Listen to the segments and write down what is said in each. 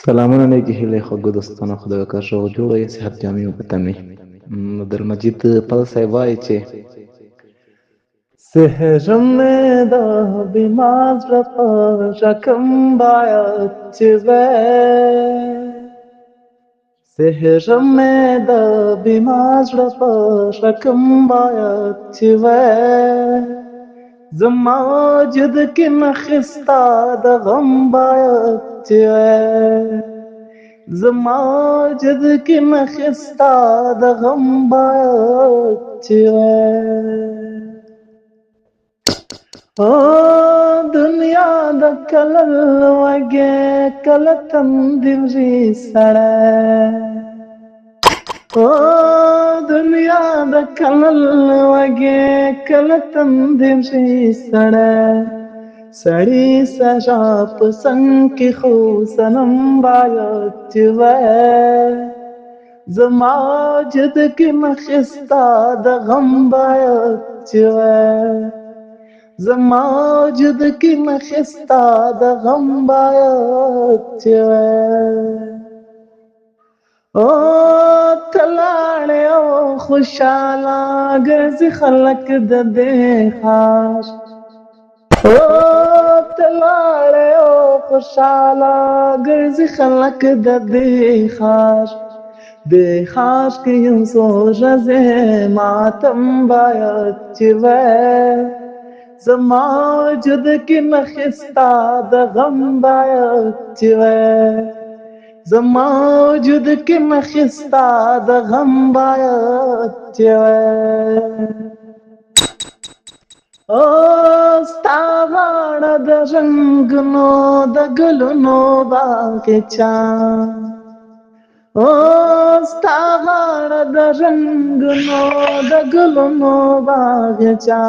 سلامونه نیکې هیلې خوږو دوستانو خدای وکړه روغ جوړه یې صحت جامې او بتمې. عبدالمجید پل صاحب وایي چې سحر مې د بیمار زړه په شکم باید چې وای، سحر مې د بیمار زړه په شکم باید چې وای، زما جد کې نخستا د غم باید چې وای، زما جد کې نخستا د غم باید چې وای. او دنیا د کلل وږې کله تندري سړی، او دنیا د کلل وږې کله تندري سړی، سړی سجا په څنګ کې خو صنم باید چې وای، زما جد کې نخستا د غم باید چې وای، زما جد کې نخستا د غم باید چې وای. او تلاړې او خوشاله ګرځي خلک د دې خاص، او تلاړې او خوشاله ګرځي خلک د دې خاص، دې خاص کې یو څو ورځې ماتم باید چې وای، زما جد کې نخستا د غم باید چې وای، زما جد کې نخستا د غم باید چې وای. او ستا غاړه د رنګونو د ګلونو باغچه، او ستا غاړه د رنګونو د ګلونو باغچه،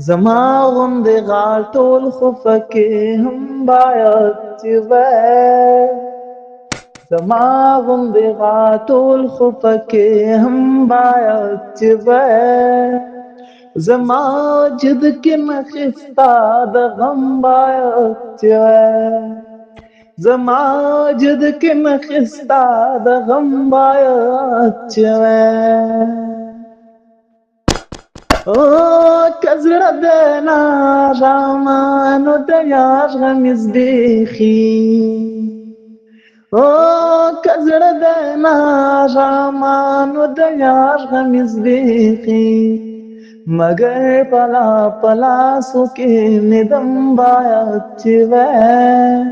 زما غوندې غاړ ټول خو پکې هم باید چې وای، زما غوندې غاړ ټول خو پکې هم باید چې وای، زما جد کې نخستا د غم باید چې وای، زما جد کې نخستا د غم باید چې وای. او کزړه د نارامانو د یار غمیز بیخي، او کزړه د نارامانو د یار غمیز بیخي، مگر پلا پلاسو کې ندم باید چې وای،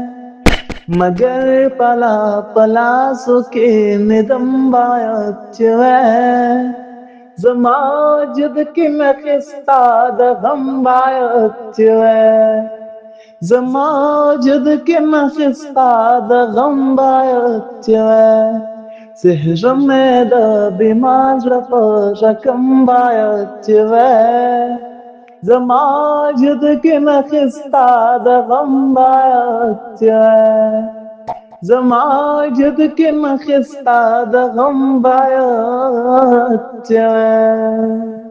مگر پلا پلاسو کې ندم باید چې وای، زما جد کې نخستا د غم باید چې وای، زما جد کې نخستا د غم باید چې وای، سحر مې د بیمار زړه په شکم باید چې وای، زما جد کې نخستا د غم باید چې وای، زما جد کې نخستا د غم باید چې وای.